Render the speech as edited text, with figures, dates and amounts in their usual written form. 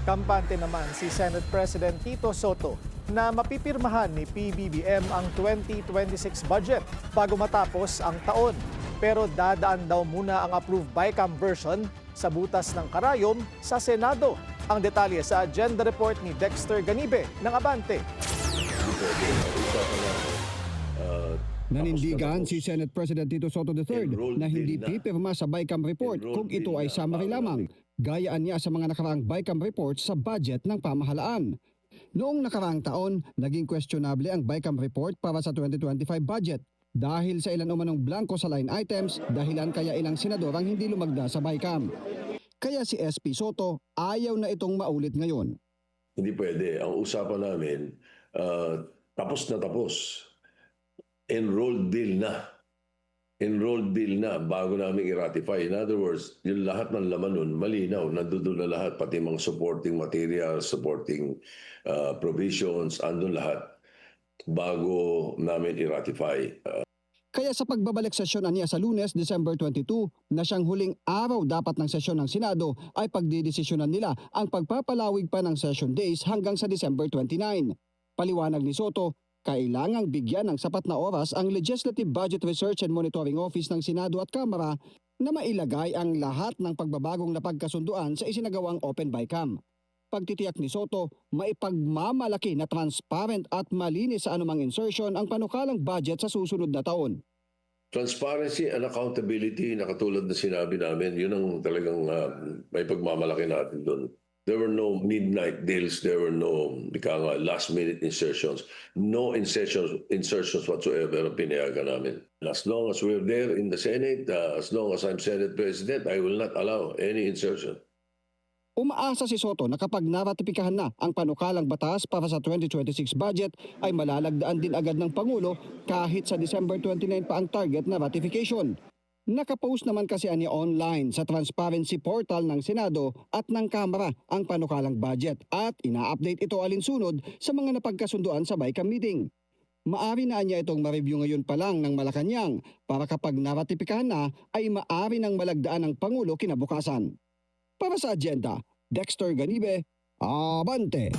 Kampante naman si Senate President Tito Soto na mapipirmahan ni PBBM ang 2026 budget bago matapos ang taon. Pero dadaan daw muna ang approved BICAM version sa butas ng karayom sa Senado. Ang detalye sa agenda report ni Dexter Ganibe ng Abante. Nanindigan si Senate President Tito Soto III na hindi pipirma sa BICAM report kung ito ay summary lamang. Gayaan niya sa mga nakaraang BICAM reports sa budget ng pamahalaan. Noong nakaraang taon, naging questionable ang BICAM report para sa 2025 budget. Dahil sa ilan umanong blanco sa line items, dahilan kaya ilang senador ang hindi lumagda sa BICAM. Kaya si SP Soto ayaw na itong maulit ngayon. Hindi pwede. Ang usapan namin, tapos na tapos. Enrolled bill na. Enrolled bill na bago namin i-ratify. In other words, yung lahat ng laman nun, malinaw, nandun na lahat, pati mga supporting materials, supporting provisions, andun lahat bago namin i-ratify. Kaya sa pagbabalik sesyon niya sa Lunes, December 22, na siyang huling araw dapat ng sesyon ng Senado ay pagdidesisyonan nila ang pagpapalawig pa ng session days hanggang sa December 29. Paliwanag ni Soto, kailangang bigyan ng sapat na oras ang Legislative Budget Research and Monitoring Office ng Senado at Kamara na mailagay ang lahat ng pagbabagong napagkasunduan sa isinagawang Open BICAM. Pagtitiyak ni Soto, maipagmamalaki na transparent at malinis sa anumang insertion ang panukalang budget sa susunod na taon. Transparency and accountability na katulad na sinabi namin, yun ang talagang may pagmamalaki natin doon. There were no midnight deals, there were no last-minute insertions, no insertions whatsoever ang pinayagan namin. As long as we're there in the Senate, as long as I'm Senate President, I will not allow any insertion. Umaasa si Soto na kapag naratipikahan na ang panukalang batas para sa 2026 budget ay malalagdaan din agad ng Pangulo kahit sa December 29 pa ang target na ratification. Nakapost naman kasi ani online sa transparency portal ng Senado at ng Kamara ang panukalang budget at ina-update ito alinsunod sa mga napagkasunduan sa BICAM meeting. Maari na niya itong ma-review ngayon pa lang ng Malacanang para kapag naratipikahan na ay maari nang malagdaan ng Pangulo kinabukasan. Para sa agenda, Dexter Ganibe, Abante!